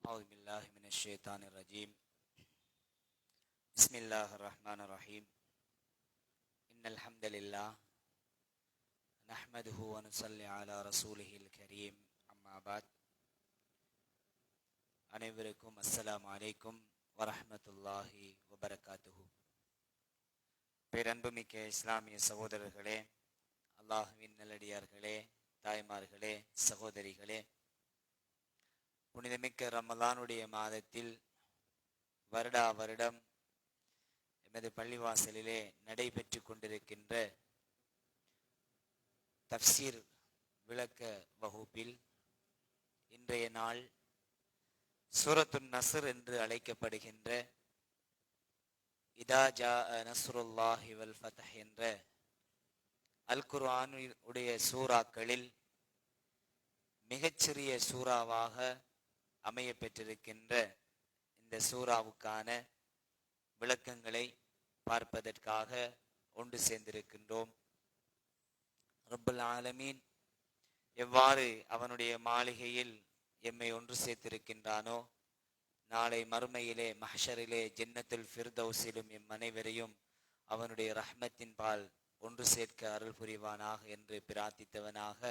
أعوذ بالله من الشيطان الرجيم. بسم الله الرحمن الرحيم. إن الحمد لله نحمده ونصلي على رسوله الكريم. أما بعد. அனைவருக்கும் அஸ்ஸலாமு அலைக்கும் வரஹ்மத்துல்லாஹி வபரகாத்துஹு. பேரன்புமிக்க இஸ்லாமிய சகோதரர்களே, அல்லாஹுவின் நல்லடியார்களே, தாய்மார்களே, சகோதரிகளே, புனிதமிக்க ரமலானுடைய மாதத்தில் வருடா வருடம் எமது பள்ளிவாசலிலே நடைபெற்று கொண்டிருக்கின்ற தஃப்சீர் விளக்க வகுப்பில் இன்றைய நாள் சூரத்துன் நஸ்ர் என்று அழைக்கப்படுகின்ற இதா ஜாஅ நஸ்ருல்லாஹி வல் ஃபத்ஹ் என்ற அல் குர்ஆன் உடைய சூறாக்களில் மிகச்சிறிய சூறாவாக அமைய பெற்றிருக்கின்ற இந்த சூறாவுக்கான விளக்கங்களை பார்ப்பதற்காக ஒன்று சேர்ந்திருக்கின்றோம். ரப்புல் ஆலமீன் எவ்வாறு அவனுடைய மாளிகையில் எம்மை ஒன்று சேர்த்திருக்கின்றானோ, நாளை மறுமையிலே மஹ்ஷரிலே ஜன்னத்துல் ஃபிர்தௌஸிலும் எம் அனைவரையும் அவனுடைய ரஹ்மத்தின் பால் ஒன்று சேர்க்க அருள் புரிவானாக என்று பிரார்த்தித்தவனாக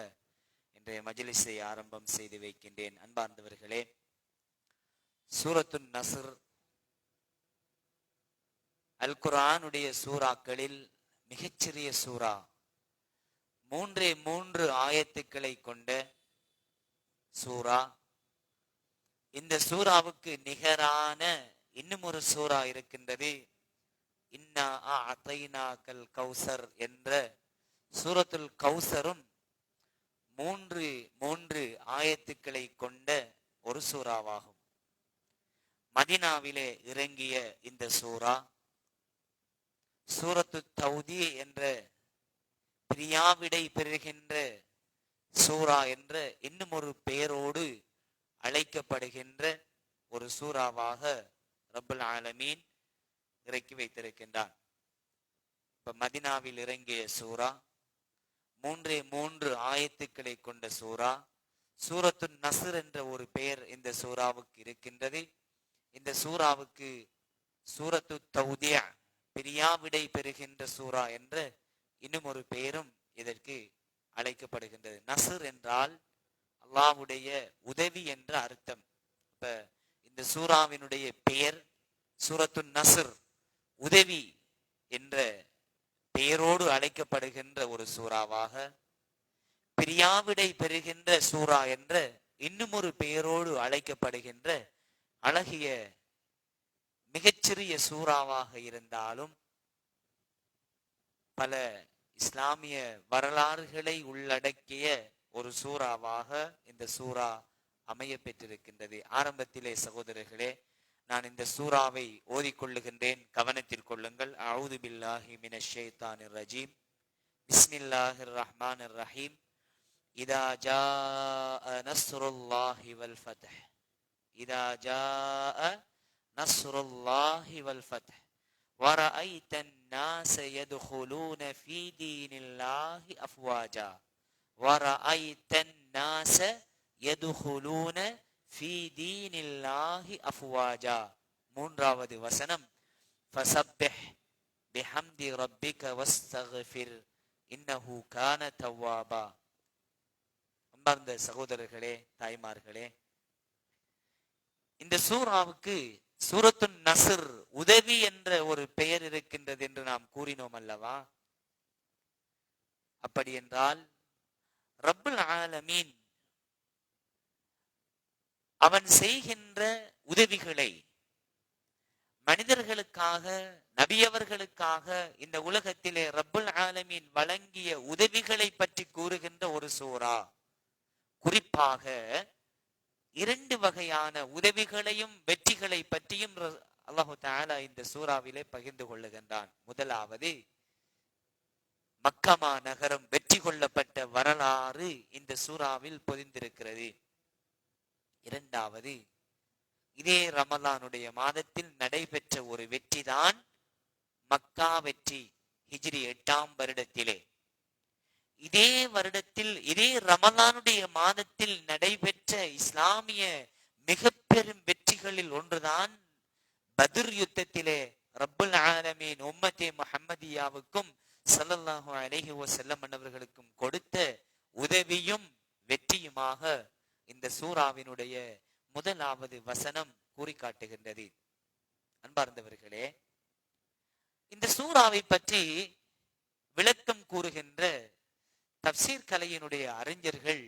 இன்றைய மஜ்லிஸை ஆரம்பம் செய்து வைக்கின்றேன். அன்பார்ந்தவர்களே, சூரத்துன் நஸ்ர் அல் குர்ஆனுடைய சூறாக்களில் மிகச்சிறிய சூறா, 3 ஆயத்துக்களை கொண்ட சூறா. இந்த சூறாவுக்கு நிகரான இன்னும் ஒரு சூறா இருக்கின்றது. இன்னா அஅதைனாக்கல் கௌசர் என்ற சூரத்துல் கௌசரும் 3 ஆயத்துக்களை கொண்ட ஒரு சூறாவாகும். மதீனாவிலே இறங்கிய இந்த சூறா சூரத்து தௌதி என்ற பிரியாவிடை பெறுகின்ற சூறா என்ற இன்னும் ஒரு பெயரோடு அழைக்கப்படுகின்ற ஒரு சூறாவாக ரப்புல் ஆலமீன் இறக்கி வைத்திருக்கின்றான். இப்ப மதீனாவில் இறங்கிய சூறா, 3 ஆயத்துக்களை கொண்ட சூறா, சூரத்துன் நஸ்ர் என்ற ஒரு பெயர் இந்த சூறாவுக்கு இருக்கின்றது. இந்த சூறாவுக்கு சூரத்து தௌதியா, பிரியாவிடை பெறுகின்ற சூறா என்ற இன்னும் ஒரு பெயரும் இதற்கு அழைக்கப்படுகின்றது. நஸ்ர் என்றால் அல்லாஹ்வுடைய உதவி என்ற அர்த்தம். இப்ப இந்த சூறாவினுடைய பெயர் சூரத்துன் நஸ்ர், உதவி என்ற பெயரோடு அழைக்கப்படுகின்ற ஒரு சூறாவாக, பிரியாவிடை பெறுகின்ற சூறா என்ற இன்னும் ஒரு பெயரோடு அழைக்கப்படுகின்ற அழகிய மிகச்சிறிய சூறாவாக இருந்தாலும் பல இஸ்லாமிய வரலாறுகளை உள்ளடக்கிய ஒரு சூறாவாக இந்த சூறா அமைய பெற்றிருக்கின்றது. ஆரம்பத்திலே சகோதரர்களே, நான் இந்த சூறாவை ஓதிக்கொள்ளுகின்றேன், கவனத்தில் கொள்ளுங்கள். அஊது பில்லாஹி மினஷ் ஷைத்தானிர் ரஜீம். பிஸ்மில்லாஹிர் ரஹ்மானிர் ரஹீம். இதா ஜாஅ நஸ்ருல்லாஹி வல் ஃபத்ஹ். இதா ஜாஅ நஸ்ருல்லாஹி வல் ஃபத்ஹ் வரஅய்தன் நாஸ யதுகுலூன ஃபீ தீனில்லாஹி அஃப்வாஜா. வரஅய்தன் நாஸ யதுகுலூன ஃபீ தீனில்லாஹி அஃப்வாஜா. 3வது வசனம், ஃபஸப்பிஹ் பிஹம்தி ரப்பிக வஸ்தக்ஃபிர் இன்னஹு கான தவ்வாபா. அன்பார்ந்த சகோதரர்களே, தாய்மார்களே, இந்த சூறாவுக்கு சூரத்துன் நஸ்ர், உதவி என்ற ஒரு பெயர் இருக்கின்றது என்று நாம் கூறினோம் அல்லவா? அப்படி என்றால் ரப்புல் ஆலமீன் அவன் செய்கின்ற உதவிகளை, மனிதர்களுக்காக, நபியவர்களுக்காக இந்த உலகத்திலே ரப்புல் ஆலமீன் வழங்கிய உதவிகளை பற்றி கூறுகின்ற ஒரு சூறா. குறிப்பாக 2 வகையான உதவிகளையும் வெற்றிகளை பற்றியும் அல்லாஹு தஆலா இந்த சூறாவிலே பகிர்ந்து கொள்ளுகின்றான். முதலாவது, மக்கமா நகரம் வெற்றி கொள்ளப்பட்ட வரலாறு இந்த சூறாவில் பொதிந்திருக்கிறது. 2வது, இதே ரமலானுடைய மாதத்தில் நடைபெற்ற ஒரு வெற்றிதான் மக்கா வெற்றி. ஹிஜ்ரி 8ஆம் வருடத்திலே, இதே வருடத்தில் இதே ரமலானுடைய மாதத்தில் நடைபெற்ற இஸ்லாமிய மிக பெரும் யுத்தங்களில் ஒன்றுதான் பத்ர் யுத்தத்திலே ரப்புல் ஆலமீன் உம்மத்தே முஹம்மதியாவுக்கும் ஸல்லல்லாஹு அலைஹி வஸல்லம் அவர்களுக்கும் கொடுத்த உதவியும் வெற்றியுமாக இந்த சூராவினுடைய முதலாவது வசனம் கூறி காட்டுகின்றது. அன்பார்ந்தவர்களே, இந்த சூராவை பற்றி விளக்கம் கூறுகின்ற தப்சீர் கலையினுடைய அறிஞர்கள்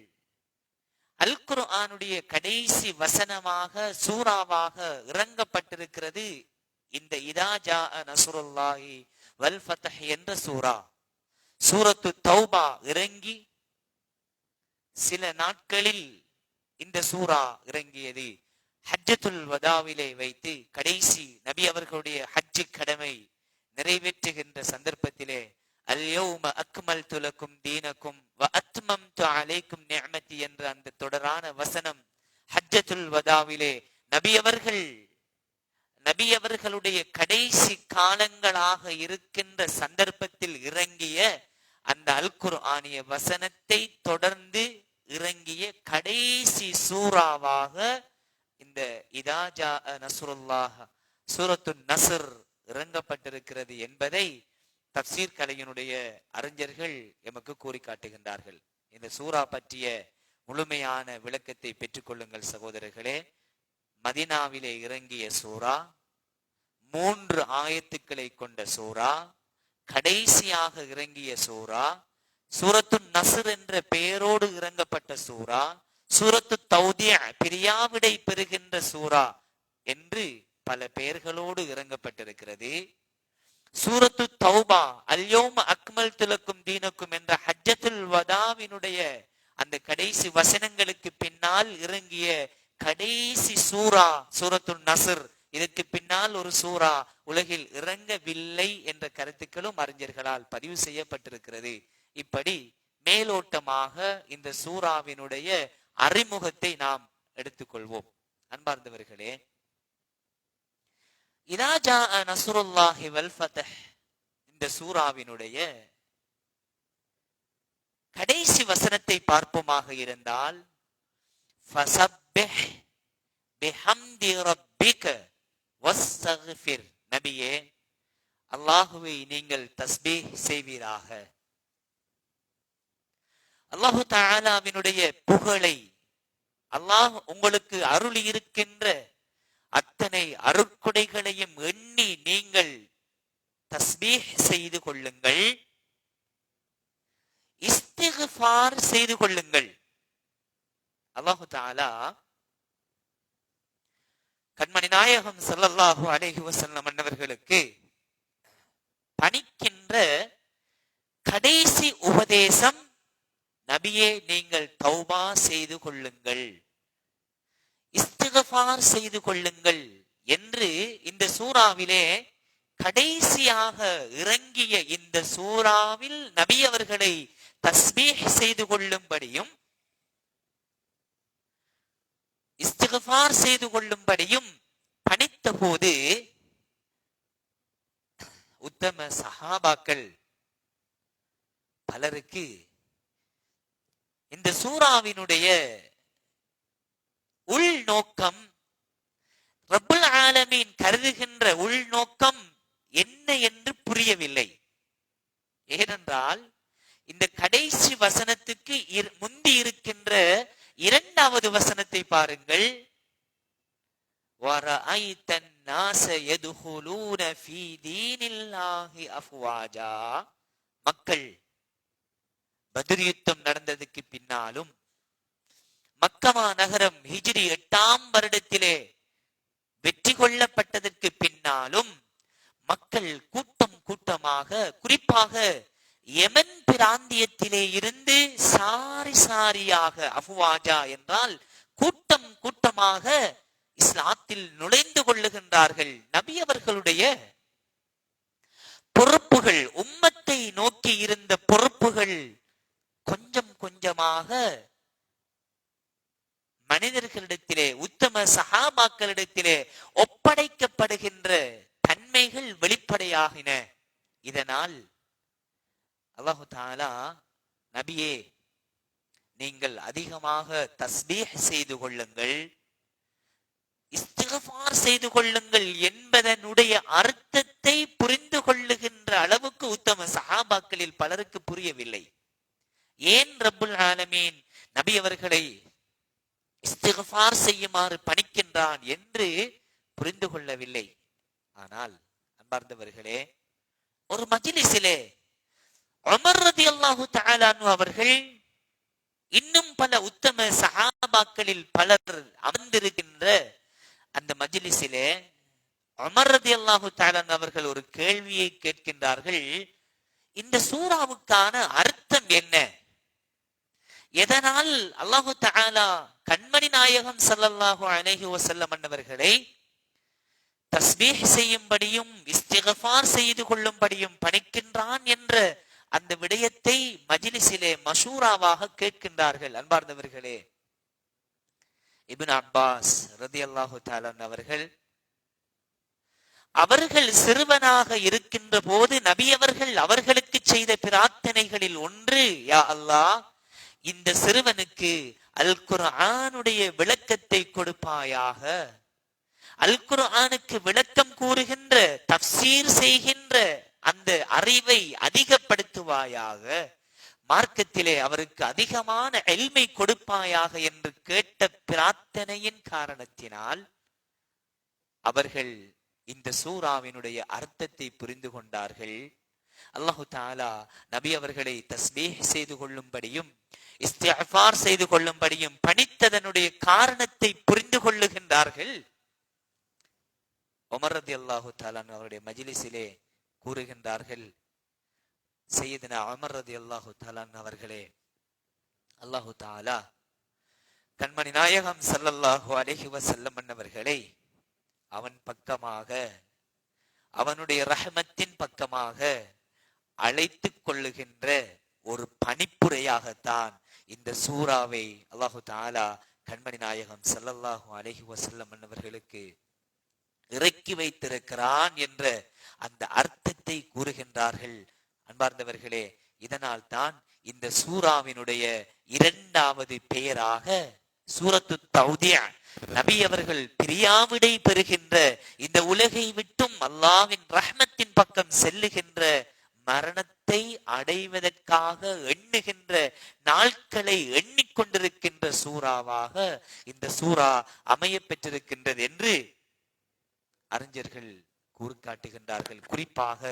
அல் குர்ஆனுடைய கடைசி வசனமாக சூராவாக இறங்கப்பட்டிருக்கிறது இந்த இதா ஜாஅ நஸ்ருல்லாஹி வல் ஃபத்ஹ் என்ற சூரா. சூரத்து தௌபா இறங்கி சில நாட்களில் இந்த சூரா இறங்கியது. ஹஜ்ஜத்துல் வதாவிலே வைத்து கடைசி நபி அவர்களுடைய ஹஜ்ஜு கடமை நிறைவேற்றுகின்ற சந்தர்ப்பத்திலே அல்யௌம அக்மல்து லக்கும் தீனக்கும் வ அத்மம்து அலைக்கும் நிஅமதி என்ற அந்த தொடரான வசனம் ஹஜ்ஜத்துல் வதாவிலே நபி அவர்களுடைய கடைசி காலங்களாக இருக்கின்ற சந்தர்ப்பத்தில் இறங்கிய அந்த அல் குர்ஆனிய வசனத்தை தொடர்ந்து இறங்கிய கடைசி சூராவாக இந்த இதா ஜாஅ நஸ்ருல்லாஹ் சூரத்து நஸ்ர் இறங்கப்பட்டிருக்கிறது என்பதை தப்சீர் கலையினுடைய அறிஞர்கள் எமக்கு கூறி காட்டுகின்றார்கள். இந்த சூரா பற்றிய முழுமையான விளக்கத்தை பெற்றுக் கொள்ளுங்கள் சகோதரர்களே. மதீனாவிலே இறங்கிய சூரா, 3 ஆயத்துக்களை கொண்ட சூரா, கடைசியாக இறங்கிய சூரா, சூரத்து நஸ்ர் என்ற பெயரோடு இறங்கப்பட்ட சூரா, சூரத்து தௌதியா பிரியாவிடை பெறுகின்ற சூரா என்று பல பெயர்களோடு இறங்கப்பட்டிருக்கிறது. சூரத்து தௌபா அல்யௌம அக்மல்து லக்கும் தீனக்கும் என்ற ஹஜ்ஜத்துல் வதாவினுடைய அந்த கடைசி வசனங்களுக்கு பின்னால் இறங்கிய கடைசி சூரா சூரத்து நஸ்ர். இதற்கு பின்னால் ஒரு சூரா உலகில் இறங்கவில்லை என்ற கருத்துக்களும் அறிஞர்களால் பதிவு செய்யப்பட்டிருக்கிறது. இப்படி மேலோட்டமாக இந்த சூராவினுடைய அறிமுகத்தை நாம் எடுத்துக்கொள்வோம். அன்பார்ந்தவர்களே, இதா ஜாஅ நஸ்ருல்லாஹி வல் ஃபத்ஹ் இந்த சூராவினுடைய கடைசி வசனத்தை பார்ப்போமாக இருந்தால் ஃபஸப்பிஹ் பிஹம்தி ரப்பிக வஸ்தக்ஃபிர். நபியே, அல்லாஹ்வை நீங்கள் தஸ்பீஹ் செய்வீராக. அல்லாஹு தஆலாவினுடைய புகழை, அல்லாஹ் உங்களுக்கு அருளி இருக்கின்ற அத்தனை அருட்கொடைகளையும் எண்ணி நீங்கள் தஸ்பீஹ் செய்து கொள்ளுங்கள், இஸ்திக்ஃபார் செய்து கொள்ளுங்கள். அல்லாஹு தஆலா கண்மணி நாயகம் ஸல்லல்லாஹு அலைஹி வஸல்லம் அன்னவர்களுக்கு பணிக்கின்ற கடைசி உபதேசம், நபியே நீங்கள் தௌபா செய்து கொள்ளுங்கள், இஸ்திக்ஃபார் செய்து கொள்ளுங்கள் என்று இந்த சூராவிலே கடைசியாக இறங்கிய இந்த சூராவில் நபி அவர்களை தஸ்பீஹ் செய்து கொள்ளும்படியும் இஸ்திக்ஃபார் செய்து கொள்ளும்படியும் பணித்த போது உத்தம சஹாபாக்கள் பலருக்கு இந்த சூராவினுடைய உள்நோக்கம், ரப்புல் ஆலமீன் கருதுகின்ற உள்நோக்கம் என்ன என்று புரியவில்லை. ஏனென்றால் இந்த கடைசி வசனத்துக்கு முந்தி இருக்கின்ற 2வது வசனத்தை பாருங்கள். வரஐதன் நாஸ யதுகுலூன ஃபீ தீனில்லாஹி அஃப்வாஜா. மக்கள் பத்ர் யுத்தம் நடந்ததுக்கு பின்னாலும், மக்கமா நகரம் ஹிஜ்ரி 8ஆம் வருடத்திலே வெற்றி கொள்ளப்பட்டதற்கு பின்னாலும் மக்கள் கூட்டம் கூட்டமாக, குறிப்பாக யமன் பிராந்தியத்திலே இருந்து சாரி சாரியாக, அஃப்வாஜா என்றால் கூட்டம் கூட்டமாக இஸ்லாத்தில் நுழைந்து கொள்ளுகின்றார்கள். நபி அவர்களுடைய பொறுப்புகள், உம்மத்தை நோக்கி இருந்த பொறுப்புகள் கொஞ்சம் கொஞ்சமாக மனிதர்களிடத்திலே, உத்தம சஹாபாக்களிடத்திலே ஒப்படைக்கப்படுகின்ற தன்மைகள் வெளிப்படையாகின. இதனால் அல்லாஹு தஆலா, நபியே நீங்கள் அதிகமாக தஸ்பீஹ் செய்து கொள்ளுங்கள், இஸ்திக்ஃபார் இஸ்திக்ஃபார் செய்து கொள்ளுங்கள் என்பதனுடைய அர்த்தத்தை புரிந்து கொள்ளுகின்ற அளவுக்கு உத்தம சஹாபாக்களில் பலருக்கு புரியவில்லை. ஏன் ரப்புல் ஆலமீன் நபி அவர்களை இஸ்திக்ஃபார் செய்யுமாறு பணிக்கின்றான் என்று புரிந்து கொள்ளவில்லை. ஆனால் அன்பார்ந்தவர்களே, ஒரு மஜ்லிஸிலே உமர் ரலியல்லாஹு தஆலா அன்ஹு அவர்கள் இன்னும் பல உத்தம சஹாபாக்களில் பலர் அமர்ந்திருக்கின்ற அந்த மஜ்லிஸிலே உமர் ரலியல்லாஹு தஆலா அன்ஹு அவர்கள் ஒரு கேள்வியை கேட்கின்றார்கள். இந்த சூராவுக்கான அர்த்தம் என்ன? எதனால் அல்லாஹு தஆலா கண்மணி நாயகம் ஸல்லல்லாஹு அலைஹி வஸல்லம் அவர்களை தஸ்பீஹ் செய்யும்படியும் இஸ்திக்ஃபார் செய்து கொள்ளும்படியும் பணிக்கின்றான் என்ற அந்த விடயத்தை மஜ்லிஸிலே மஷூராவாக கேட்கின்றார்கள். அன்பார்ந்தவர்களே, இப்னு அப்பாஸ் ரலியல்லாஹு தஆலா அவர்கள் சிறுவனாக இருக்கின்ற போது நபி அவர்கள் அவர்களுக்கு செய்த பிரார்த்தனைகளில் ஒன்று, யா அல்லாஹ், இந்த சிறுவனுக்கு அல் குர்ஆனுடைய விளக்கத்தை கொடுப்பாயாக, அல் குர்ஆனுக்கு விளக்கம் கூறுகின்ற தஃப்சீர் செய்கின்ற அந்த அறிவை அதிகப்படுத்துவாயாக, மார்க்கத்திலே அவருக்கு அதிகமான இல்மை கொடுப்பாயாக என்று கேட்ட பிரார்த்தனையின் காரணத்தினால் அவர்கள் இந்த சூராவினுடைய அர்த்தத்தை புரிந்து கொண்டார்கள். அல்லாஹு தஆலா நபி அவர்களை தஸ்பீஹ் செய்து கொள்ளும்படியும் இஸ்திக்ஃபார் செய்து கொள்ளும்படியும் பணித்ததனுடைய காரணத்தை புரிந்து கொள்ளுகின்றார்கள். உமர் ரலியல்லாஹு தஆலா அவருடைய மஜ்லிஸிலே கூறுகின்றார்கள், சையதுனா உமர் ரலியல்லாஹு தஆலா அவர்களே, அல்லாஹு தஆலா கண்மணி நாயகம் ஸல்லல்லாஹு அலைஹி வஸல்லம் அவர்களை அவன் பக்கமாக, அவனுடைய ரஹ்மத்தின் பக்கமாக அழைத்துக் கொள்ளுகின்ற ஒரு பணிப்புரையாகத்தான் இந்த சூராவை அல்லாஹு தஆலா கண்மணி நாயகம் ஸல்லல்லாஹு அலைஹி வஸல்லம் அவர்களுக்கு இறக்கி வைத்திருக்கிறான் என்ற அந்த அர்த்தத்தை கூறுகின்றார்கள். அன்பார்ந்தவர்களே, இதனால் தான் இந்த சூராவினுடைய இரண்டாவது பெயராக சூரத்து தௌதியா, நபி அவர்கள் பிரியாவிடை பெறுகின்ற, இந்த உலகை விட்டும் அல்லாஹ்வின் ரஹ்மத்தின் பக்கம் செல்லுகின்ற, மரணத்தை அடைவதற்காக எண்ணுகின்ற நாட்களை எண்ணிக்கொண்டிருக்கின்ற சூறாவாக இந்த சூரா அமைய பெற்றிருக்கின்றது என்று அறிஞர்கள் கூறுகாட்டுகின்றார்கள். குறிப்பாக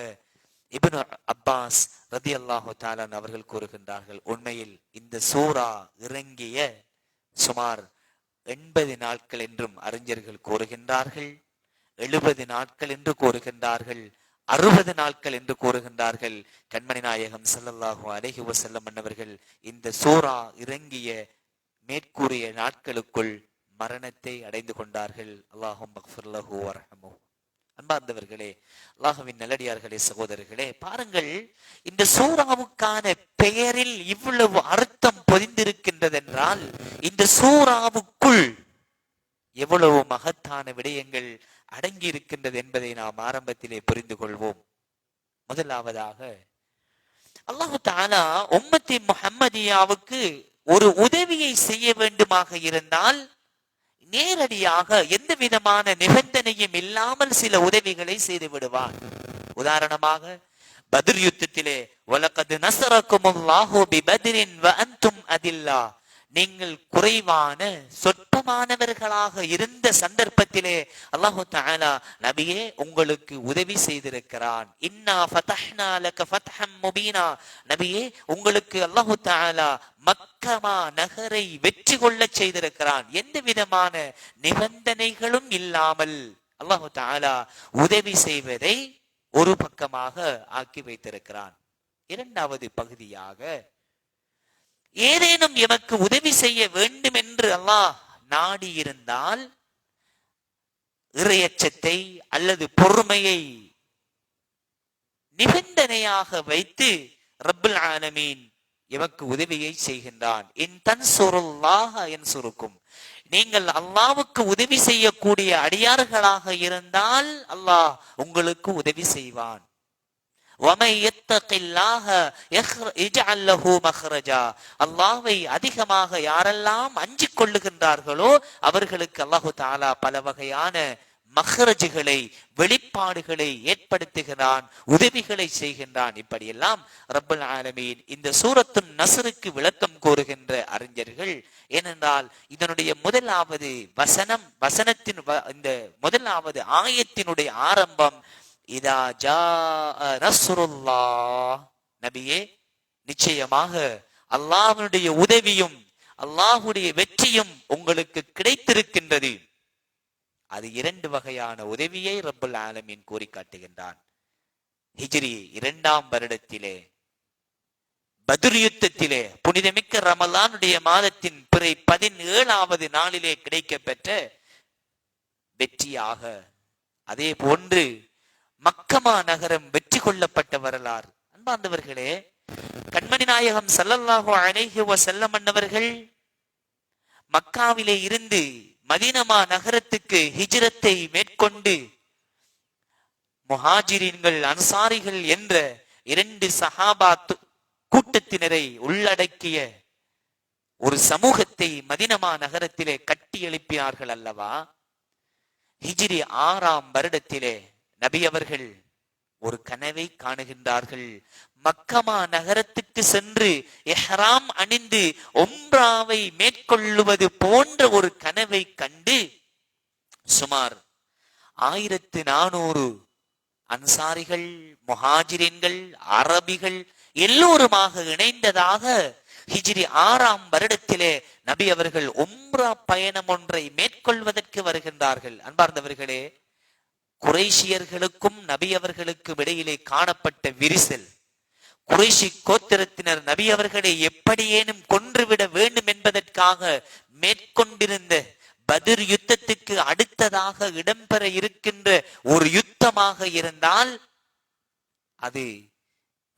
இப்னு அப்பாஸ் ரலியல்லாஹு தஆலா அவர்கள் கூறுகின்றார்கள், உண்மையில் இந்த சூரா இறங்கிய சுமார் 80 நாட்கள் என்றும் அறிஞர்கள் கூறுகின்றார்கள், 70 நாட்கள் என்று கூறுகின்றார்கள், 60 நாட்கள் என்று கூறுகின்றார்கள். கண்மணி நாயகம் ஸல்லல்லாஹு அலைஹி வஸல்லம் அவர்கள் இந்த சூரா இறங்கிய மேற்கூறிய நாட்களுக்குள் மரணத்தை அடைந்து கொண்டார்கள். அல்லாஹும் மக்ஃபிர் லஹு வர்ஹமு. அன்பார்ந்தவர்களே, அல்லாஹ்வின் நல்லடியார்களே, சகோதரர்களே, பாருங்கள், இந்த சூராவுக்கான பெயரில் இவ்வளவு அர்த்தம் பொதிந்திருக்கின்றது என்றால் இந்த சூராவுக்குள் எவ்வளவு மகத்தான விடயங்கள் அடங்கி இருக்கின்றது என்பதை நாம் ஆரம்பத்திலே புரிந்து கொள்வோம். முதலாவதாக, அல்லாஹு தஆலா உம்மத்தி முஹம்மதியாவுக்கு ஒரு உதவியை செய்ய வேண்டுமாக இருந்தால் நேரடியாக எந்த விதமான நிபந்தனையும் இல்லாமல் சில உதவிகளை செய்து விடுவார். உதாரணமாக, பத்ர் யுத்தத்திலே வலகத் நஸரகுமுல்லாஹு பிபத்ரின் வ அன்தும் அதில்லா, நீங்கள் குறைவான சொற்பமானவர்களாக இருந்த சந்தர்ப்பத்திலே அல்லாஹு தஆலா நபியே உங்களுக்கு உதவி செய்திருக்கிறான். இன்னா ஃபதஹ்னா லக ஃபத்ஹம் முபீனா, நபியே உங்களுக்கு அல்லாஹு தஆலா மக்கமா நகரை வெற்றி கொள்ள செய்திருக்கிறான். எந்த விதமான நிபந்தனைகளும் இல்லாமல் அல்லாஹு தஆலா உதவி செய்வதை ஒரு பக்கமாக ஆக்கி வைத்திருக்கிறான். இரண்டாவது பகுதியாக, ஏதேனும் எமக்கு உதவி செய்ய வேண்டும் என்று அல்லாஹ் நாடி இருந்தால் இறையச்சத்தை அல்லது பொறுமையை நிபந்தனையாக வைத்து ரப்புல் ஆலமீன் எமக்கு உதவியை செய்கின்றான். இன் தன்சுருல்லாஹ யன்சுருக்கும், நீங்கள் அல்லாஹ்வுக்கு உதவி செய்யக்கூடிய அடியார்களாக இருந்தால் அல்லாஹ் உங்களுக்கு உதவி செய்வான். அல்லாஹ்வை அதிகமாக யாரெல்லாம் அஞ்சிக் கொள்ளுகின்றார்களோ அவர்களுக்கு அல்லாஹு தஆலா பல வகையான மஹ்ரஜுகளை, வெளிப்பாடுகளை ஏற்படுத்துகிறான், உதவிகளை செய்கின்றான். இப்படியெல்லாம் ரப்பல் ஆலமீன் இந்த சூரத்துன் நஸ்ருக்கு விளக்கம் கூறுகின்ற அறிஞர்கள், ஏனென்றால் இதனுடைய முதலாவது வசனத்தின் இந்த முதலாவது ஆயத்தினுடைய ஆரம்பம் இதா ஜாஅ நஸ்ருல்லாஹ், நபியே நிச்சயமாக அல்லாஹ்வுடைய உதவியும் அல்லாஹ்வுடைய வெற்றியும் உங்களுக்கு கிடைத்திருக்கின்றது. அது இரண்டு வகையான உதவியை ரப்பல் ஆலமீன் கூறி காட்டுகின்றான். ஹிஜ்ரி 2ஆம் வருடத்திலே பத்ர் யுத்தத்திலே புனிதமிக்க ரமலானுடைய மாதத்தின் பிறை 17ஆவது நாளிலே கிடைக்கப்பெற்ற வெற்றியாக, அதே போன்று மக்கமா நகரம் வெற்றி கொள்ளப்பட்ட வரலாறு. அன்பார்ந்தவர்களே, கண்மணி நாயகம் ஸல்லல்லாஹு அலைஹி வஸல்லம் அன்னவர்கள் மக்காவிலே இருந்து மதீனமா நகரத்துக்கு ஹிஜ்ரத்தை மேற்கொண்டு முஹாஜிரின்கள் அன்சாரிகள் என்ற 2 சஹாபா கூட்டத்தினரை உள்ளடக்கிய ஒரு சமூகத்தை மதீனமா நகரத்திலே கட்டி எழுப்பினார்கள் அல்லவா? ஹிஜ்ரி 6ஆம் வருடத்திலே நபி அவர்கள் ஒரு கனவை காணுகின்றார்கள். மக்கமா நகரத்துக்கு சென்று இஹ்ராம் அணிந்து உம்ராவை மேற்கொள்ளுவது போன்ற ஒரு கனவை கண்டு சுமார் 1400 அன்சாரிகள், முஹாஜிரின்கள், அரபிகள் எல்லோருமாக இணைந்ததாக ஹிஜ்ரி 6ஆம் வருடத்திலே நபி அவர்கள் உம்ரா பயணம் ஒன்றை மேற்கொள்வதற்கு வருகின்றார்கள். அன்பார்ந்தவர்களே, குறைஷியர்களுக்கும் நபி அவர்களுக்கும் இடையிலே காணப்பட்ட விரிசல், குறைஷி கோத்திரத்தினர் நபி அவர்களை எப்படியேனும் கொன்றுவிட வேண்டும் என்பதற்காக மேற்கொண்டிருந்த பத்ர் யுத்தத்துக்கு அடுத்ததாக இடம்பெற இருக்கின்ற ஒரு யுத்தமாக இருந்தால் அது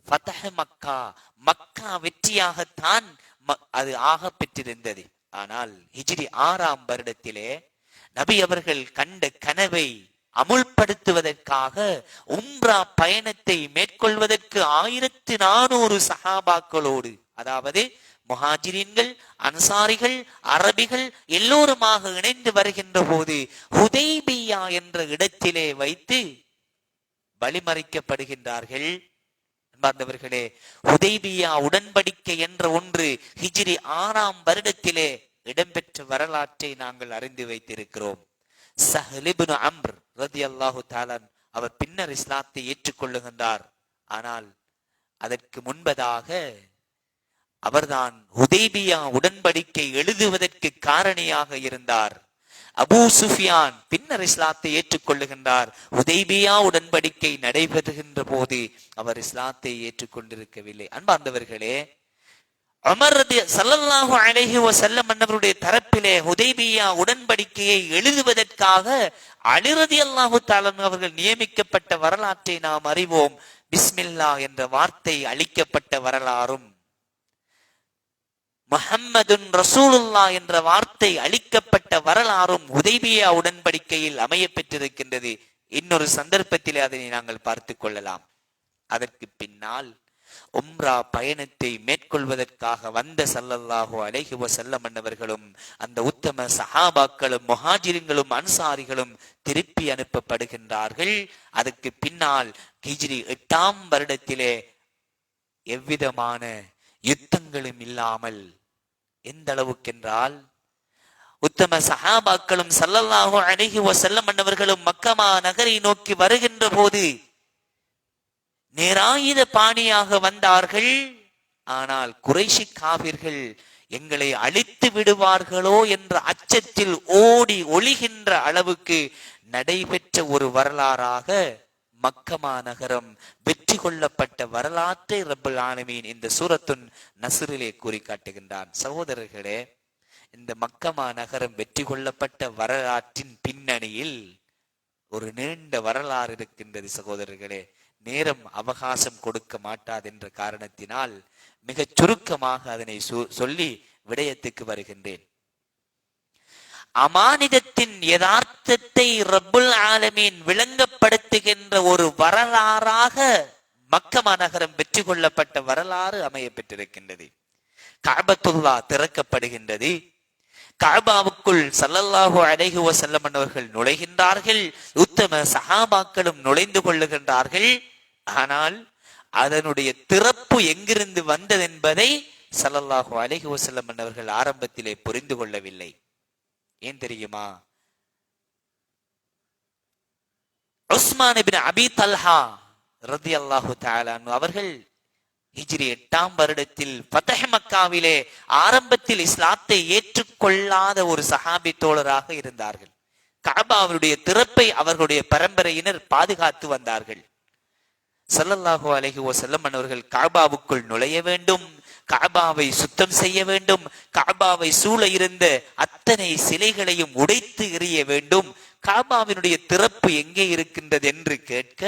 ஃபத்ஹ் மக்கா, மக்கா வெற்றியாகத்தான் அது ஆக பெற்றிருந்தது. ஆனால் ஹிஜ்ரி 6ஆம் வருடத்திலே நபி அவர்கள் கண்ட கனவை அமுல்படுத்துவதற்காக உம்ரா பயணத்தை மேற்கொள்வதற்கு 1400 சஹாபாக்களோடு, அதாவது முஹாஜிரின்கள், அன்சாரிகள், அரபிகள் எல்லோருமாக இணைந்து வருகின்ற போது ஹுதைபியா என்ற இடத்திலே வைத்து வழிமறிக்கப்படுகின்றார்கள். அன்பார்ந்தவர்களே, ஹுதைபியா உடன்படிக்கை என்ற ஒன்று ஹிஜ்ரி 6ஆம் வருடத்திலே இடம்பெற்ற வரலாற்றை நாங்கள் அறிந்து வைத்திருக்கிறோம். சஹல் இப்னு அம்ர் ரலியல்லாஹு தஆலா அவர் பின்னர் இஸ்லாத்தை ஏற்றுக்கொள்ளுகின்றார். ஆனால் அதற்கு முன்பதாக அவர்தான் ஹுதைபியா உடன்படிக்கை எழுதுவதற்கு காரணியாக இருந்தார். அபூ சுஃபியான் பின்னர் இஸ்லாத்தை ஏற்றுக்கொள்ளுகின்றார். ஹுதைபியா உடன்படிக்கை நடைபெறுகின்ற போது அவர் இஸ்லாத்தை ஏற்றுக்கொண்டிருக்கவில்லை. அன்பார்ந்தவர்களே, உமர் ஸல்லல்லாஹு அலைஹி வஸல்லம் அன்னவருடைய தரப்பிலே ஹுதைபியா உடன்படிக்கையை எழுதுவதற்காக அலி ரலியல்லாஹு தஆலா அவர்கள் நியமிக்கப்பட்ட வரலாற்றை நாம் அறிவோம். பிஸ்மில்லா என்ற வார்த்தை அளிக்கப்பட்ட வரலாறும், முஹம்மதுன் ரசூலுல்லாஹ் என்ற வார்த்தை அளிக்கப்பட்ட வரலாறும் ஹுதைபியா உடன்படிக்கையில் அமைய பெற்றிருக்கின்றது. இன்னொரு சந்தர்ப்பத்திலே அதனை நாங்கள் பார்த்து கொள்ளலாம். அதற்கு பின்னால் உம்ரா பயணத்தை மேற்கொள்வதற்காக வந்த ஸல்லல்லாஹு அலைஹி வஸல்லம் அன்னவர்களும் அந்த உத்தம சஹாபாக்களும் முஹாஜிரின்களும் அன்சாரிகளும் திருப்பி அனுப்பப்படுகின்றார்கள். அதுக்கு பின்னால் ஹிஜ்ரி 8ஆம் வருடத்திலே எவ்விதமான யுத்தங்களும் இல்லாமல், எந்த அளவுக்கென்றால் உத்தம சஹாபாக்களும் ஸல்லல்லாஹு அலைஹி வஸல்லம் அன்னவர்களும் மக்கமா நகரை நோக்கி வருகின்ற போது நேராயுத பாணியாக வந்தார்கள். ஆனால் குறைஷி காபிர்கள் எங்களை அழித்து விடுவார்களோ என்ற அச்சத்தில் ஓடி ஒளிகின்ற அளவுக்கு நடைபெற்ற ஒரு வரலாறாக மக்கமா நகரம் வெற்றி கொள்ளப்பட்ட வரலாற்றை ரப்பல் ஆலமீன் இந்த சூரத்துன் நஸ்ரிலே கூறி காட்டுகின்றான். சகோதரர்களே, இந்த மக்கமா நகரம் வெற்றி கொள்ளப்பட்ட வரலாற்றின் பின்னணியில் ஒரு நீண்ட வரலாறு இருக்கின்றது. சகோதரர்களே, நேரம் அவகாசம் கொடுக்க மாட்டாது என்ற காரணத்தினால் மிகச் சுருக்கமாக அதனை சொல்லி விடயத்துக்கு வருகின்றேன். அமானிதத்தின் யதார்த்தத்தை ரப்புல் ஆலமீன் விளங்கப்படுத்துகின்ற ஒரு வரலாறாக மக்கா மாநகரம் வெற்றி கொள்ளப்பட்ட வரலாறு அமைய பெற்றிருக்கின்றது. கஅபத்துல்லா திறக்கப்படுகின்றது. கஅபாவுக்குள் ஸல்லல்லாஹு அலைஹி வஸல்லம் அவர்கள் நுழைகின்றார்கள். உத்தம சஹாபாக்களும் நுழைந்து கொள்ளுகின்றார்கள். ஆனால் அதனுடைய திறப்பு எங்கிருந்து வந்தது என்பதை ஸல்லல்லாஹு அலைஹி வஸல்லம் அவர்கள் ஆரம்பத்திலே புரிந்து கொள்ளவில்லை. ஏன் தெரியுமா? உஸ்மான் இப்னு அபீ தல்ஹா ரலியல்லாஹு தஆலா அன்ஹு அவர்கள் ஹிஜ்ரி 8ஆம் வருடத்தில் ஃபத்ஹ் மக்காவிலே ஆரம்பத்தில் இஸ்லாத்தை ஏற்றுக்கொள்ளாத ஒரு சஹாபி தோழராக இருந்தார்கள். கஅபாவுடைய திறப்பை அவர்களுடைய பரம்பரையினர் பாதுகாத்து வந்தார்கள். ஸல்லல்லாஹு அலைஹி வஸல்லம் அவர்கள் கஅபாவுக்குள் நுழைய வேண்டும், கஅபாவை சுத்தம் செய்ய வேண்டும், கஅபாவை சூழ இருந்த அத்தனை சிலைகளையும் உடைத்து எறிய வேண்டும். கஅபாவினுடைய திறப்பு எங்கே இருக்கின்றது என்று கேட்க,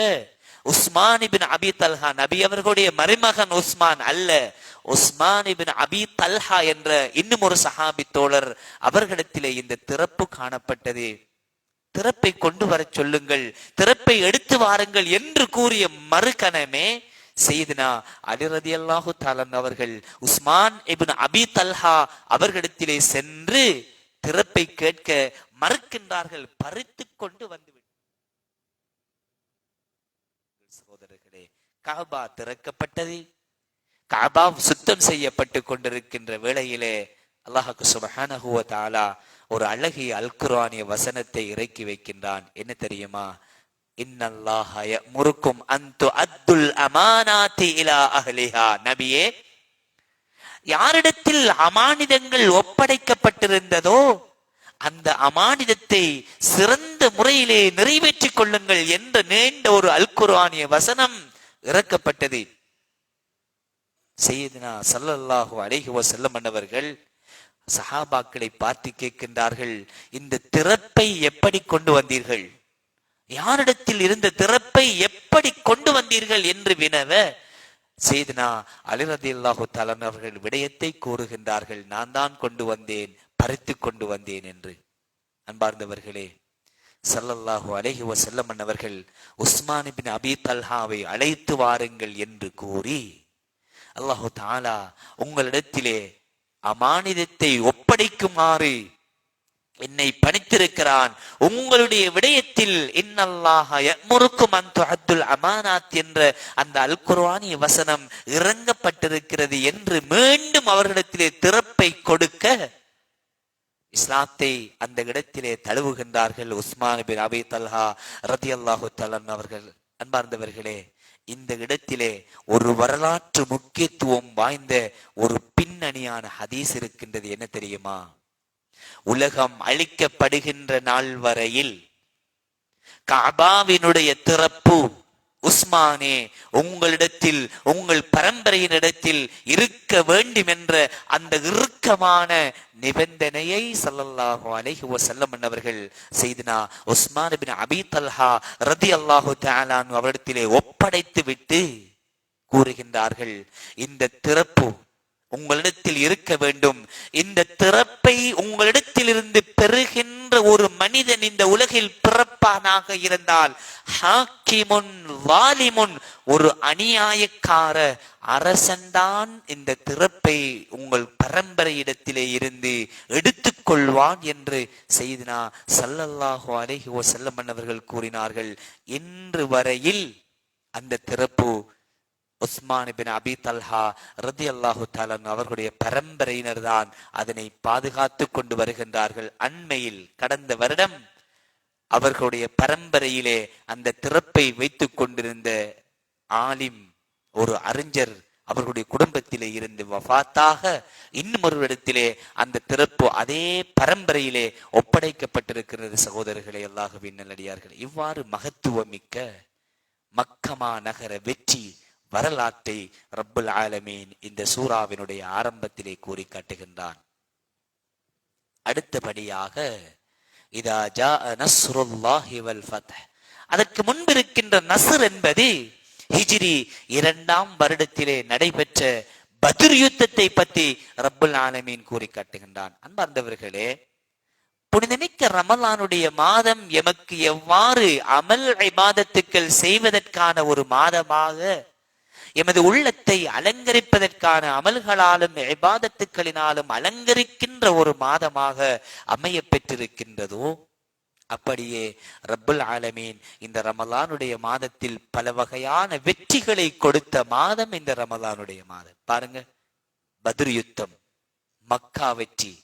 உஸ்மான் இப்னு அபீ தல்ஹா, நபி அவர்களுடைய மருமகன் உஸ்மான் அல்ல, உஸ்மான் இப்னு அபீ தல்ஹா என்ற இன்னும் ஒரு சஹாபி தோழர் அவர்களிடத்திலே இந்த திறப்பு காணப்பட்டது. திறப்பை கொண்டு வர சொல்லுங்கள், திறப்பை எடுத்து வாருங்கள் என்று கூறிய மறுகணமே சையதுனா அலி ரலியல்லாஹு தஆலா அவர்கள் உஸ்மான் இப்னு அபீ தல்ஹா அவர்களிடத்திலே சென்று திறப்பை கேட்க மறுக்கின்றார்கள். பறித்து கொண்டு வந்து சகோதரர்களே, கஅபா திறக்கப்பட்டது. கஅபா சுத்தம் செய்யப்பட்டு கொண்டிருக்கின்ற வேளையிலே அல்லாஹ் சுப்ஹானஹு வ தஆலா ஒரு அழகிய அல் குர்ஆனிய வசனத்தை இறக்கி வைக்கின்றான். என்ன தெரியுமா? இன்னல்லாஹ யஅமுருக்கும் அன் துஅத்துல் அமானாத்தி இலா அஹ்லிஹா. நபியே, யாரிடத்தில் அமானிதங்கள் ஒப்படைக்கப்பட்டிருந்ததோ அந்த அமானிதத்தை சிறந்த முறையிலே நிறைவேற்றிக் கொள்ளுங்கள் என்ற நீண்ட ஒரு அல் குர்ஆனிய வசனம் இறக்கப்பட்டது. சையதுனா ஸல்லல்லாஹு அலைஹி வஸல்லம் அவர்கள் சஹாபாக்களை பார்த்து கேட்கின்றார்கள், இந்த திறப்பை எப்படி கொண்டு வந்தீர்கள்? யாரிடத்தில் இருந்த திறப்பை எப்படி கொண்டு வந்தீர்கள் என்று வினவ, சையதுனா அலி ரலியல்லாஹு தஆலா அவர்கள் விடயத்தை கூறுகின்றார்கள், நான் தான் கொண்டு வந்தேன், பறித்து கொண்டு வந்தேன் என்று. அன்பார்ந்தவர்களே, ஸல்லல்லாஹு அலைஹி வஸல்லம் அவர்கள் உஸ்மான் இப்னு அபீ தல்ஹாவை அழைத்து வாருங்கள் என்று கூறி, அல்லாஹு தஆலா உங்களிடத்திலே அமானிதத்தை ஒப்படைக்குமாறு என்னை பணித்திருக்கிறான். உங்களுடைய விடயத்தில் இன்னல்லாஹ யஅமுருக்கும் அன் துஅத்துல் அமானாத் என்ற அந்த அல் குர்ஆனிய வசனம் இறங்கப்பட்டிருக்கிறது என்று மீண்டும் அவர்களிடத்திலே திறப்பை கொடுக்க இஸ்லாத்தை அந்த இடத்திலே தழுவுகின்றார்கள் உஸ்மான் இப்னு அபீ தல்ஹா ரலியல்லாஹு தஆலா அவர்கள். அன்பார்ந்தவர்களே, இந்த இடத்திலே ஒரு வரலாற்று முக்கியத்துவம் வாய்ந்த ஒரு பின்னணியான ஹதீஸ் இருக்கின்றது. என்ன தெரியுமா? உலகம் அழிக்கப்படுகின்ற நாள் வரையில் கஅபாவினுடைய திறப்பு உஸ்மானே உங்களிடத்தில், உங்கள் பரம்பரையினிடத்தில் இருக்க வேண்டும் என்ற அந்த இறுக்கமான நிபந்தனையை ஸல்லல்லாஹு அலைஹி வஸல்லம் அவர்கள் சையதுனா உஸ்மான் இப்னு அபீ தல்ஹா ரலியல்லாஹு தஆலா அன்ஹு அவரிடத்திலே ஒப்படைத்து விட்டு கூறுகின்றார்கள், இந்த திறப்பு உங்களிடத்தில் இருக்க வேண்டும். இந்த திறப்பை உங்களிடத்தில் இருந்து பெறுகின்ற ஒரு மனிதன் இந்த உலகில் பிறப்பானாக இருந்தால் ஹாக்கிமுன் வாலிமுன், ஒரு அநியாயக்கார அரசன்தான் இந்த திறப்பை உங்கள் பரம்பரையிடத்திலே இருந்து எடுத்துக்கொள்வான் என்று சையதுனா ஸல்லல்லாஹு அலைஹி வஸல்லம் அவர்கள் கூறினார்கள். இன்று வரையில் அந்த திறப்பு உஸ்மான் இப்னு அபீ தல்ஹா ரலியல்லாஹு தஆலா அவர்களுடைய பரம்பரையினர் தான் அதனை பாதுகாத்து கொண்டு வருகின்றார்கள். அண்மையில் கடந்த வருடம் அவர்களுடைய பரம்பரையிலே அந்த திறப்பை வைத்துக் கொண்டிருந்த ஆலிம், ஒரு அறிஞர் அவர்களுடைய குடும்பத்திலே இருந்து வஃபாத்தாக இன்னும் ஒரு இடத்திலே அந்த திறப்பு அதே பரம்பரையிலே ஒப்படைக்கப்பட்டிருக்கிறது. சகோதரர்களே, அல்லாஹ்வின் நல்லடியார்களே, இவ்வாறு மகத்துவமிக்க மக்கமா நகர வெற்றி வரலாற்றை ரப்புல் ஆலமீன் இந்த சூராவினுடைய ஆரம்பத்திலே கூறி காட்டுகின்றான். அடுத்தபடியாக இதா ஜாஅ நஸ்ருல்லாஹி வல் ஃபத்ஹ், அதற்கு முன்பு இருக்கின்ற நஸ்ர் என்பது ஹிஜ்ரி 2ஆம் வருடத்திலே நடைபெற்ற பத்ர் யுத்தத்தை பற்றி ரப்புல் ஆலமீன் கூறி காட்டுகின்றான். அன்பார்ந்தவர்களே, புனிதமிக்க ரமலானுடைய மாதம் எமக்கு எவ்வாறு அமல் இபாதத்துக்கள் செய்வதற்கான ஒரு மாதமாக எமது உள்ளத்தை அலங்கரிப்பதற்கான அமல்களாலும் இபாதத்துக்களினாலும் அலங்கரிக்கின்ற ஒரு மாதமாக அமைய பெற்றிருக்கின்றதோ, அப்படியே ரப்புல் ஆலமீன் இந்த ரமலானுடைய மாதத்தில் பல வகையான வெற்றிகளை கொடுத்த மாதம் இந்த ரமலானுடைய மாதம். பாருங்க, பத்ர் யுத்தம், மக்கா வெற்றி,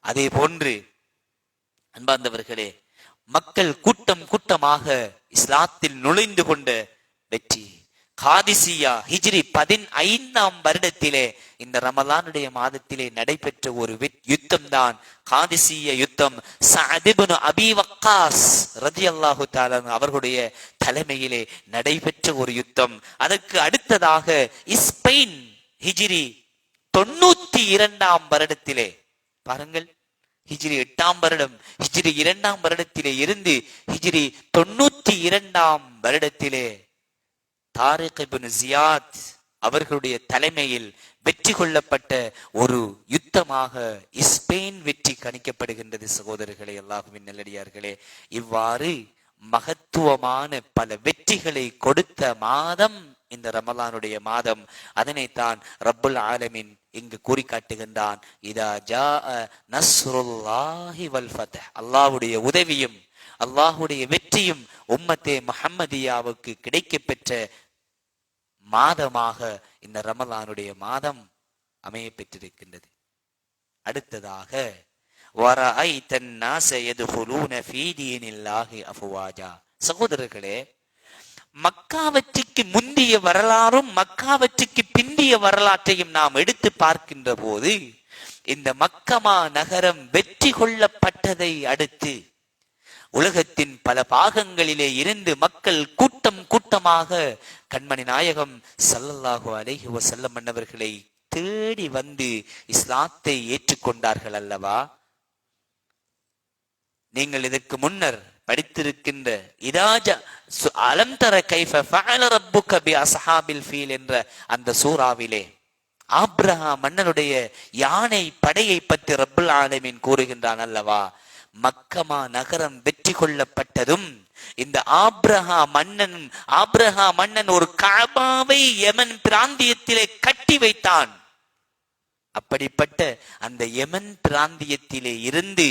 அதே போன்று அன்பார்ந்தவர்களே மக்கள் கூட்டம் கூட்டமாக இஸ்லாத்தில் நுழைந்து கொண்ட வெற்றி, காதிசியா ஹிஜ்ரி 15ஆம் வருடத்திலே இந்த ரமலானுடைய மாதத்திலே நடைபெற்ற ஒரு யுத்தம் தான் காதிசியா யுத்தம். சஅத் இப்னு அபீ வக்காஸ் ரலியல்லாஹு தஆலா அவர்களுடைய தலைமையிலே நடைபெற்ற ஒரு யுத்தம். அதற்கு அடுத்ததாக ஸ்பெயின் ஹிஜ்ரி 92ஆம் வருடத்திலே, பாருங்கள், ஹிஜ்ரி 8ஆம் வருடம், ஹிஜ்ரி 2ஆம் வருடத்திலே இருந்து ஹிஜ்ரி 92ஆம் வருடத்திலே தாரிக் இப்னு ஜியாத் அவர்களுடைய தலைமையில் வெற்றி கொள்ளப்பட்ட ஒரு யுத்தமாக ஸ்பெயின் வெற்றி கணிக்கப்படுகின்றது. சகோதரர்களே, அல்லாஹ்வின் நல்லடியார்களே, இவ்வாறு மகத்துவமான பல வெற்றிகளை கொடுத்த மாதம் இந்த ரமலானுடைய மாதம். அதனைத்தான் ரப்புல் ஆலமீன் இங்கு கூறி காட்டுகின்றான். இதா ஜாஅ நஸ்ருல்லாஹி வல் ஃபத்ஹ், அல்லாஹ்வுடைய உதவியும் அல்லாஹ்வுடைய வெற்றியும் உம்மத்தே முஹம்மதியாவுக்கு கிடைக்க பெற்ற மாதமாக இந்த ரமலானுடைய மாதம் அமைய பெற்றிருக்கின்றது. அடுத்ததாக வரஅய்தன் நாஸ யதுகுலூன ஃபீ தீனில்லாஹி அஃப்வாஜா. சகோதரர்களே, மக்கா வெற்றிக்கு முந்திய வரலாறும் மக்கா வெற்றிக்கு பிந்திய வரலாற்றையும் நாம் எடுத்து பார்க்கின்ற போது, இந்த மக்கமா நகரம் வெற்றி கொள்ளப்பட்டதை அடுத்து உலகத்தின் பல பாகங்களிலே இருந்து மக்கள் கூட்டம் கூட்டமாக கண்மணி நாயகம் ஸல்லல்லாஹு அலைஹி வஸல்லம் அன்னவர்களை தேடி வந்து இஸ்லாத்தை ஏற்றுக்கொண்டார்கள் அல்லவா? நீங்கள் இதற்கு முன்னர் படித்திருக்கின்ற இதாஜா அலம் தர கைஃப ஃபஅல ரப்புக பி அஸ்ஹாபில் ஃபீல் என்ற அந்த சூறாவிலே ஆப்ரஹாம் மன்னனுடைய யானை படையை பற்றி ரப்புல் ஆலமீன் கூறுகின்றான் அல்லவா? மக்கமா நகரம் வெற்றி கொள்ளப்பட்டதும் இந்த ஆப்ரஹாம் மன்னன் ஒரு கஅபாவை யமன் பிராந்தியத்திலே கட்டி வைத்தான். அப்படிப்பட்ட அந்த யமன் பிராந்தியத்திலே இருந்து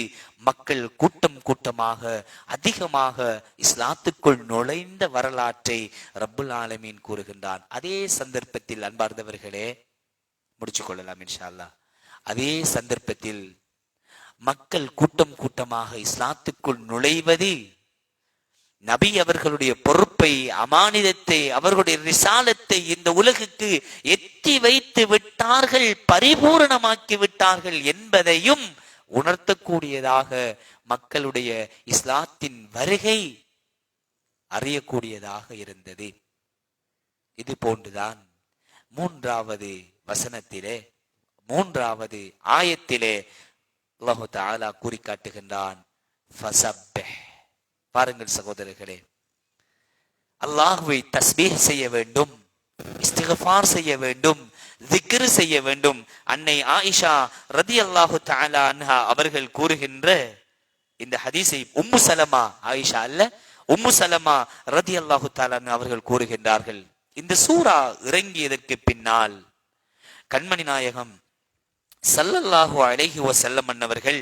மக்கள் கூட்டம் கூட்டமாக அதிகமாக இஸ்லாத்துக்குள் நுழைந்த வரலாற்றை ரப்புல் ஆலமீன் கூறுகின்றான். அதே சந்தர்ப்பத்தில் அன்பார்ந்தவர்களே, முடிச்சு கொள்ளலாம் இன்ஷா அல்லாஹ். அதே சந்தர்ப்பத்தில் மக்கள் கூட்டம் கூட்டமாக இஸ்லாத்துக்குள் நுழைவது நபி அவர்களுடைய பொறுப்பை, அமானிதத்தை, அவர்களுடைய ரிசாலத்தை இந்த உலகுக்கு எத்தி வைத்து விட்டார்கள், பரிபூரணமாக்கி விட்டார்கள் என்பதையும் உணர்த்தக்கூடியதாக மக்களுடைய இஸ்லாத்தின் வருகை அறியக்கூடியதாக இருந்தது. இது போன்றுதான் 3வது வசனத்திலே, 3வது ஆயத்திலே அல்லாஹு தஆலா கூறி காட்டுகின்றான், ஃபஸப்பிஹ். பாருங்கள் சகோதரர்களே, அல்லாஹ்வை தஸ்பீஹ் செய்ய வேண்டும், இஸ்திக்ஃபார் செய்ய வேண்டும், திக்ர் செய்ய வேண்டும். அன்னை ஆயிஷா ரலியல்லாஹு தஆலா அன்ஹா அவர்கள் கூறுகின்ற இந்த ஹதீஸை உம்மு சலமா, ஆயிஷா அல்ல, உம்மு சலமா ரலியல்லாஹு தஆலா அவர்கள் கூறுகின்றார்கள், இந்த சூரா இறங்கியதற்கு பின்னால் கண்மணி நாயகம் ஸல்லல்லாஹு அலைஹி வஸல்லம் அன்னவர்கள்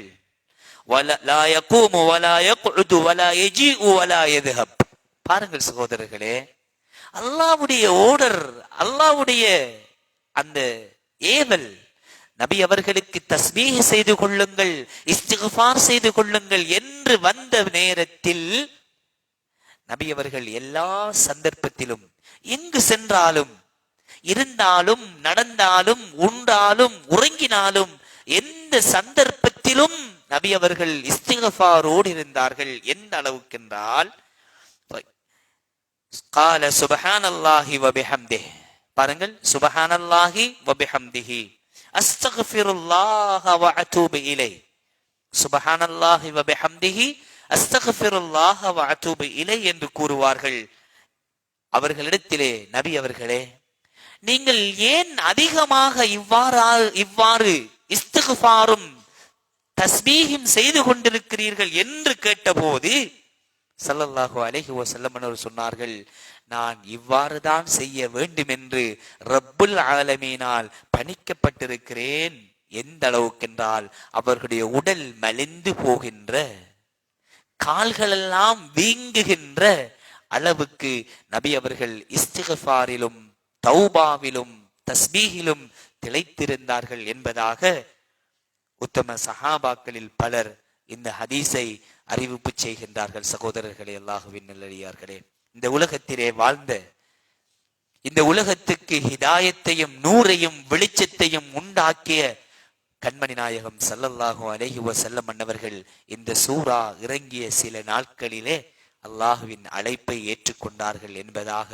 லா யகூமு வலா யக்உது வலா யஜீஉ வலா யذهب. பாருங்கள் சகோதரர்களே, அல்லாஹ்வுடைய ஆர்டர், அல்லாஹ்வுடைய அந்த ஏவல், நபி அவர்களுக்கு தஸ்பீஹ் செய்து கொள்ளுங்கள், இஸ்திக்ஃபார் செய்து கொள்ளுங்கள் என்று வந்த நேரத்தில் நபி அவர்கள் எல்லா சந்தர்ப்பத்திலும் எங்கு சென்றாலும், இருந்தாலும், நடந்தாலும், உண்டாலும், உறங்கினாலும், எந்த சந்தர்ப்பத்திலும் நபி அவர்கள் இஸ்திக்ஃபாரோடு இருந்தார்கள். எந்த அளவுக்கென்றால் قال سبحان الله وبحمده. பாருங்கள், சுப்ஹானல்லாஹி வபிஹம்திஹி அஸ்தக்ஃபிருல்லாஹ வஅதூபு இலை. சுப்ஹானல்லாஹி வபிஹம்திஹி அஸ்தக்ஃபிருல்லாஹ வஅதூபு இலை என்று கூறுவார்கள். அவர்களிடத்திலே, நபி அவர்களே, நீங்கள் ஏன் அதிகமாக இவ்வாறு இஸ்திக்ஃபாரும் தஸ்பீஹும் செய்து கொண்டிருக்கிறீர்கள் என்று கேட்டபோது ஸல்லல்லாஹு அலைஹி வஸல்லம் அவர்கள் சொன்னார்கள், நான் இவ்வாறு தான் செய்ய வேண்டும் என்று ரப்புல் ஆலமீனால் பணிக்கப்பட்டிருக்கிறேன். எந்த அளவுக்கென்றால் அவர்களுடைய உடல் மெலிந்து போகின்ற, கால்களெல்லாம் வீங்குகின்ற அளவுக்கு நபி அவர்கள் இஸ்திக்ஃபாரிலும் தௌபாவிலும் தஸ்பீஹிலும் திளைத்திருந்தார்கள் என்பதாக உத்தம சஹாபாக்களில் பலர் இந்த ஹதீஸை அறிவிப்பு செய்கின்றார்கள். சகோதரர்களே, அல்லாஹுவின் நல்லடியார்களே, இந்த உலகத்திலே வாழ்ந்த, இந்த உலகத்துக்கு ஹிதாயத்தையும் நூரையும் வெளிச்சத்தையும் உண்டாக்கிய கண்மணி நாயகம் ஸல்லல்லாஹு அலைஹி வஸல்லம் அன்னவர்கள் இந்த சூரா இறங்கிய சில நாட்களிலே அல்லாஹுவின் அழைப்பை ஏற்றுக்கொண்டார்கள் என்பதாக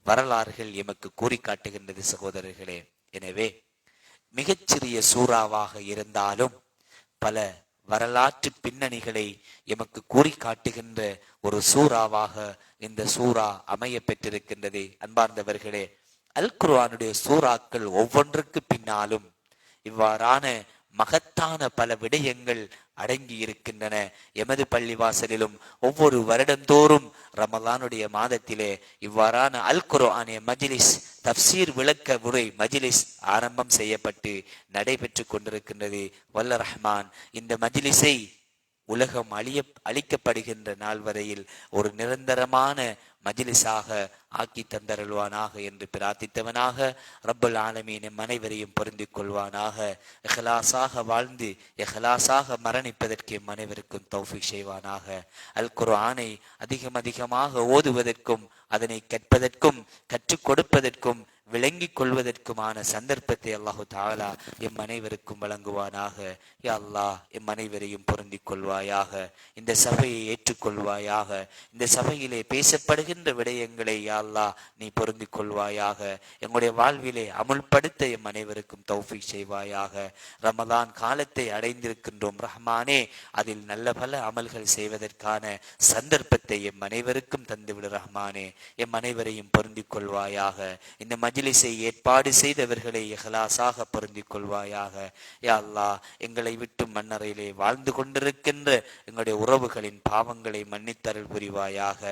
வரலாறுகள் எமக்கு கூறி காட்டுகின்றது. சகோதரர்களே, எனவே மிகச்சிறிய சூறாவாக இருந்தாலும் பல வரலாற்று பின்னணிகளை எமக்கு கூறி காட்டுகின்ற ஒரு சூறாவாக இந்த சூறா அமைய பெற்றிருக்கின்றது. அன்பார்ந்தவர்களே, அல் குர்ஆனுடைய சூறாக்கள் ஒவ்வொன்றுக்கு பின்னாலும் இவ்வாறான மகத்தான பல விடயங்கள் அடங்கி இருக்கின்றன. எமது பள்ளிவாசலிலும் ஒவ்வொரு வருடந்தோறும் ரமலானுடைய மாதத்திலே இவ்வாறான அல் குர்ஆனிய மஜ்லிஸ், தப்சீர் விளக்க உரை மஜ்லிஸ் ஆரம்பம் செய்யப்பட்டு நடைபெற்று கொண்டிருக்கின்றது. வல்ல ரஹ்மான் இந்த மஜ்லிஸை உலகம் அழிக்கப்படுகின்ற நாள் வரையில் ஒரு நிரந்தரமான மஜ்லிஸாக ஆக்கி தந்தருள்வானாக என்று பிரார்த்தித்தவனாக ரப்பல் ஆலமீன் நம் அனைவரையும் பொருந்திக் கொள்வானாக. இஹ்லாஸாக வாழ்ந்து இஹ்லாஸாக மரணிப்பதற்கு எம் அனைவருக்கும் தௌஃபீக் செய்வானாக. அல் குர்ஆனை அதிகமாக ஓதுவதற்கும் அதனை கற்பதற்கும் கற்றுக் கொடுப்பதற்கும் விளங்கிக் கொள்வதற்குமான சந்தர்ப்பத்தை அல்லாஹு தஆலா எம் அனைவருக்கும் வழங்குவானாக. யா அல்லாஹ், எம் அனைவரையும் பொருந்திக் கொள்வாயாக. இந்த சபையை ஏற்றுக்கொள்வாயாக. இந்த சபையிலே பேசப்படுகின்ற விடயங்களை யா அல்லாஹ் நீ பொருந்திக் கொள்வாயாக. எங்களுடைய வாழ்விலே அமுல்படுத்த எம் அனைவருக்கும் தௌஃபீக் செய்வாயாக. ரமலான் காலத்தை அடைந்திருக்கின்றோம் ரஹ்மானே, அதில் நல்ல பல அமல்கள் செய்வதற்கான சந்தர்ப்பத்தை எம் அனைவருக்கும் தந்துவிடு ரஹ்மானே. எம் அனைவரையும் பொருந்திக் கொள்வாயாக. இந்த மஜ்லிஸை ஏற்பாடு செய்தவர்களை இஹ்லாஸாக பொருந்திக் கொள்வாயாக. யா அல்லாஹ், எங்களை விட்டு மண்ணறையிலே வாழ்ந்து கொண்டிருக்கின்ற எங்களுடைய உறவுகளின் பாவங்களை மன்னித்தருள் புரிவாயாக.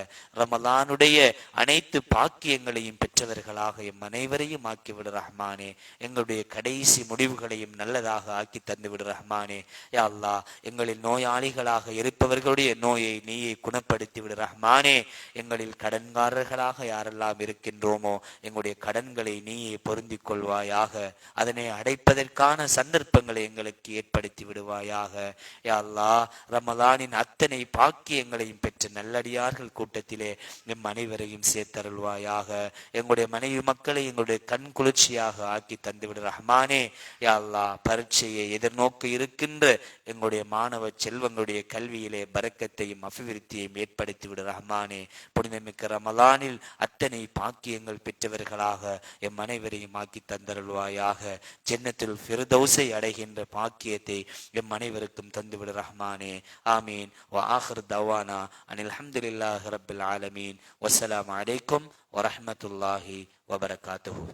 ரமலானுடைய அனைத்து பாக்கியங்களையும் பெற்றவர்களாக எம் அனைவரையும் ஆக்கிவிடு ரஹ்மானே. எங்களுடைய கடைசி முடிவுகளையும் நல்லதாக ஆக்கி தந்துவிடு ரஹ்மானே. யா அல்லாஹ், எங்களில் நோயாளிகளாக இருப்பவர்களுடைய நோயை நீயே குணப்படுத்தி விடு ரஹ்மானே. எங்களில் கடன்காரர்களாக யாரெல்லாம் இருக்கின்றோமோ எங்களுடைய கடன்களை நீயே பொருந்திக் கொள்வாயாக. அதனை அடைப்பதற்கான சந்தர்ப்பங்களை எங்களுக்கு ஏற்படுத்தி விடுவாயாக. யா அல்லாஹ், ரமலானின் அத்தனை பாக்கியங்களையும் பெற்ற நல்லடியார்கள் கூட்டத்திலே எம் அனைவரையும் சேர்த்தருள்வாயாக. எங்களுடைய மனைவி மக்களை எங்களுடைய கண் குளிர்ச்சியாக ஆக்கி தந்துவிடு ரஹ்மானே. யா அல்லாஹ், பரீட்சையை எதிர்நோக்க இருக்கின்ற எங்களுடைய மாணவ செல்வங்களுடைய கல்வியிலே பரக்கத்தையும் அபிவிருத்தியையும் ஏற்படுத்தி விடு ரஹ்மானே. புனிதமிக்க ரமலானில் அத்தனை பாக்கியங்கள் பெற்றவர்களாக எம் அனைவரையும் ஆக்கி தந்தருள்வாயாக. ஜன்னத்துல் ஃபிர்தௌஸை அடைகின்ற பாக்கியத்தை எம் அனைவருக்கும் தந்துவிடு ரஹ்மானே. ஆமீன். வ ஆகிர் தவானா அனில் ஹம்துலில்லாஹி ரப்பில் ஆலமீன். வஸ்ஸலாமு அலைக்கும் வரஹ்மத்துல்லாஹி வபரகாத்துஹு.